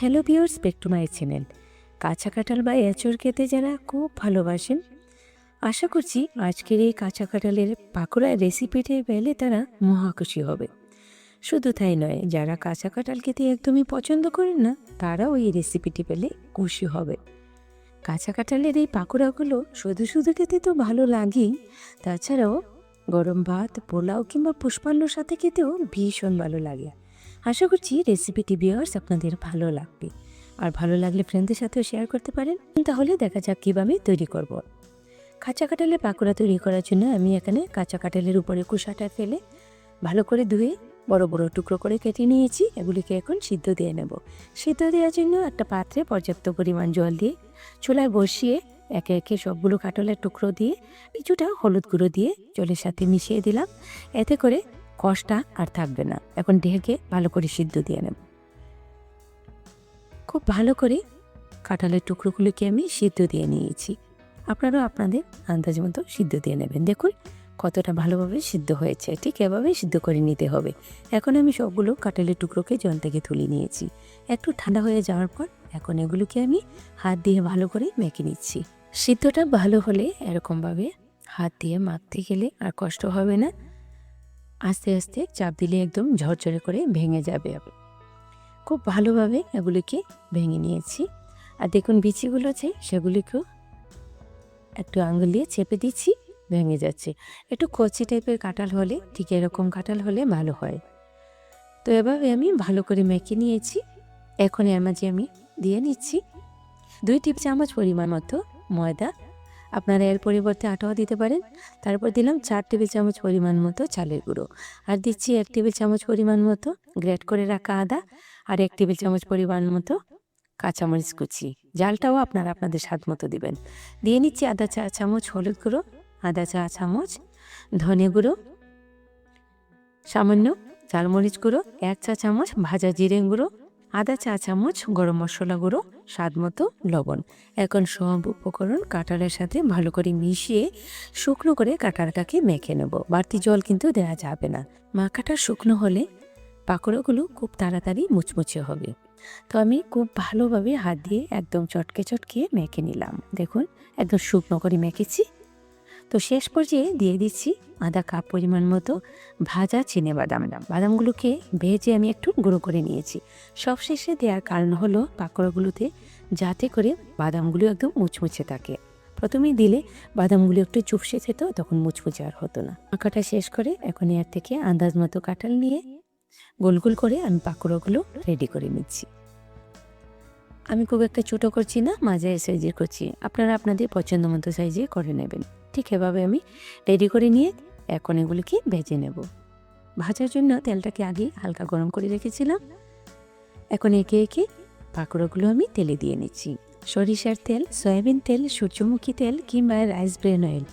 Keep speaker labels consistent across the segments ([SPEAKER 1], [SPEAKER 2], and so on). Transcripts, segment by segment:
[SPEAKER 1] Hello viewers, back to my channel. কাঁচা কাঁঠাল বা এঁচড় খেতে যারা খুব ভালোবাসেন, আশা করছি আজকের এই কাঁচা কাঁঠালের পাকোড়ার রেসিপিটি পেলে তারা মহা খুশি হবে। শুধু তাই নয়, যারা কাঁচা কাঁঠাল খেতে একদমই পছন্দ করেন না তারাও এই রেসিপিটি পেলে খুশি হবে। কাঁচা কাঁঠালের এই পাকোড়াগুলো শুধু শুধু খেতে তো ভালো লাগেই, তাছাড়াও গরম ভাত, পোলাও কিংবা পুষ্পান্নর সাথে খেতেও ভীষণ ভালো লাগে। আশা করছি রেসিপিটি ভিউয়ার্স আপনাদের ভালো লাগবে, আর ভালো লাগলে ফ্রেন্ডদের সাথেও শেয়ার করতে পারেন। তাহলে দেখা যাক কীভাবে তৈরি করব। কাঁচা কাঁঠালের পাকোড়া তৈরি করার জন্য আমি এখানে কাঁচা কাঁঠালের উপরে খোসাটা ফেলে ভালো করে ধুয়ে বড় বড় টুকরো করে কেটে নিয়েছি। এগুলিকে এখন সিদ্ধ দিয়ে নেব। সিদ্ধ দেওয়ার জন্য একটা পাত্রে পর্যাপ্ত পরিমাণ জল দিয়ে চুলায় বসিয়ে একে একে সবগুলো কাঁঠালের টুকরো দিয়ে কিছুটা হলুদ গুঁড়ো দিয়ে জলের সাথে মিশিয়ে দিলাম। এতে করে কষটা আর থাকবে না। এখন ঢেকে ভালো করে সিদ্ধ দিয়ে নেব। খুব ভালো করে কাঁঠালের টুকরোগুলোকে আমি সিদ্ধ দিয়ে নিয়েছি। আপনারাও আপনাদের আন্দাজ মতো সিদ্ধ দিয়ে নেবেন। দেখুন কতটা ভালোভাবে সিদ্ধ হয়েছে, ঠিক এভাবেই সিদ্ধ করে নিতে হবে। এখন আমি সবগুলো কাঁঠালের টুকরোকে জল থেকে তুলে নিয়েছি। একটু ঠান্ডা হয়ে যাওয়ার পর এখন এগুলোকে আমি হাত দিয়ে ভালো করে মেখে নিচ্ছি। সিদ্ধটা ভালো হলে এরকমভাবে হাত দিয়ে মাখতে গেলে আর কষ্ট হবে না। আস্তে আস্তে চাপ দিলে একদম ঝরঝরে করে ভেঙে যাবে। খুব ভালোভাবে এগুলিকে ভেঙে নিয়েছি। আর দেখুন বিচিগুলো আছে সেগুলিকেও একটু আঙুল দিয়ে চেপে দিচ্ছি, ভেঙে যাচ্ছে। একটু কচি টাইপের কাঁঠাল হলে, ঠিক এরকম কাঁঠাল হলে ভালো হয়। তো এভাবে আমি ভালো করে মেখে নিয়েছি। এখন এর মাঝে আমি দিয়ে নিচ্ছি 2 টেবিল চামচ পরিমাণ মতো ময়দা। আপনারা এর পরিবর্তে আটাও দিতে পারেন। তারপর দিলাম 4 টেবিল চামচ পরিমাণ মতো চালের গুঁড়ো, আর দিচ্ছি 1 টেবিল চামচ পরিমাণ মতো গ্রেট করে রাখা আদা, আর 1 টেবিল চামচ পরিমাণ মতো কাঁচামরিচ কুচি। জালটাও আপনারা আপনাদের স্বাদ মতো দিবেন। দিয়ে নিচ্ছি আধা চা চামচ হলুদ গুঁড়ো, আধা চা চামচ ধনে গুঁড়ো, সামান্য ঝালমরিচ গুঁড়ো, 1 চা চামচ ভাজা জিরে গুঁড়ো, আধা চা চামচ গরম মশলা গুঁড়ো, স্বাদ মতো লবণ। এখন সব উপকরণ কাঁঠালের সাথে ভালো করে মিশিয়ে শুকনো করে কাঁঠালটাকে মেখে নেব। বাড়তি জল কিন্তু দেওয়া যাবে না। মাখাটা শুকনো হলে পাকোড়াগুলো খুব তাড়াতাড়ি মুচমুচে হবে। তো আমি খুব ভালোভাবে হাত দিয়ে একদম চটকে চটকে মেখে নিলাম। দেখুন একদম শুকনো করে মেখেছি। তো শেষ পর্যায়ে দিয়ে দিচ্ছি আধা কাপ পরিমাণ মতো ভাজা চিনেবাদাম। বাদামগুলোকে ভেজে আমি একটু গুঁড়ো করে নিয়েছি। সবশেষে দেওয়ার কারণ হলো পাকোড়াগুলোতে যাতে করে বাদামগুলো একদম মুচমুচে থাকে। প্রথমেই দিলে বাদামগুলো একটু চুপসে যেত, তখন মুচমুচে আর হতো না। মাখাটা শেষ করে এখন এর থেকে আন্দাজ মতো কাঁঠাল নিয়ে গোল গোল করে আমি পাকোড়াগুলো রেডি করে নিচ্ছি। আমি খুব একটা ছোটো করছি না, মাঝারি সাইজের করছি। আপনারা আপনাদের পছন্দ মতো সাইজে করে নেবেন। ঠিক এভাবে আমি রেডি করে নিয়ে এখন এগুলিকে ভেজে নেব। ভাজার জন্য তেলটাকে আগে হালকা গরম করে রেখেছিলাম। এখন একে একে পাকোড়াগুলো আমি তেলে দিয়ে নিচ্ছি। সরিষার তেল, সয়াবিন তেল, সূর্যমুখী তেল কিংবা রাইস ব্রেন অয়েল,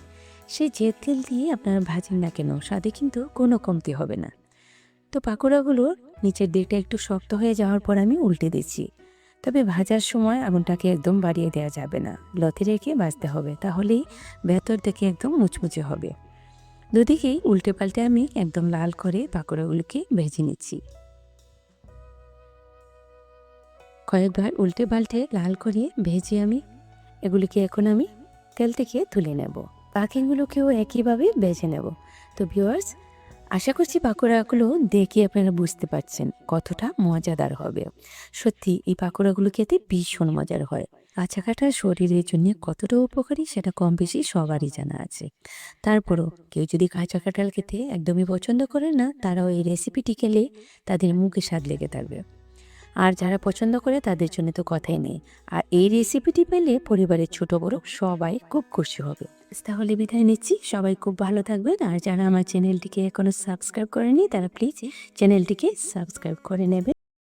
[SPEAKER 1] সেই যে তেল দিয়ে আপনারা ভাজেন না কেন, স্বাদে কিন্তু কোনো কমতি হবে না। তো পাকোড়াগুলোর নিচের দিকটা একটু শক্ত হয়ে যাওয়ার পর আমি উল্টে দিচ্ছি। তবে ভাজার সময় আগুনটাকে একদম বাড়িয়ে দেওয়া যাবে না, লথে রেখে ভাজতে হবে, তাহলেই ভেতর থেকে একদম মুচমুচে হবে। দুদিকেই উল্টে পাল্টে আমি একদম লাল করে পাকোড়াগুলোকে ভেজে নিচ্ছি। কয়েকবার উল্টে পাল্টে লাল করে ভেজে আমি এগুলিকে এখন আমি তেল থেকে তুলে নেব। বাকিগুলোকেও একইভাবে ভেজে নেব। তো ভিউয়ার্স, আশা করছি পাকোড়াগুলো দেখে আপনারা বুঝতে পারছেন কতটা মজাদার হবে। সত্যি এই পাকোড়াগুলো খেতে ভীষণ মজার হয়। কাঁচা কাঁঠাল শরীরের জন্য কতটা উপকারী সেটা কম বেশি সবারই জানা আছে। তারপরও কেউ যদি কাঁচা কাঁঠাল খেতে একদমই পছন্দ করে না, তারাও এই রেসিপিটি খেলে তাদের মুখে স্বাদ লেগে থাকবে। আর যারা পছন্দ করে তাদের জন্য তো কথাই নেই। আর এই রেসিপিটি পেলে পরিবারের ছোট বড় সবাই খুব খুশি হবে। তাহলে বিদায় নিচ্ছি, সবাই খুব ভালো থাকবেন। আর যারা আমার চ্যানেলটিকে এখনো সাবস্ক্রাইব করেনি তারা প্লিজ চ্যানেলটিকে সাবস্ক্রাইব করে নেবেন।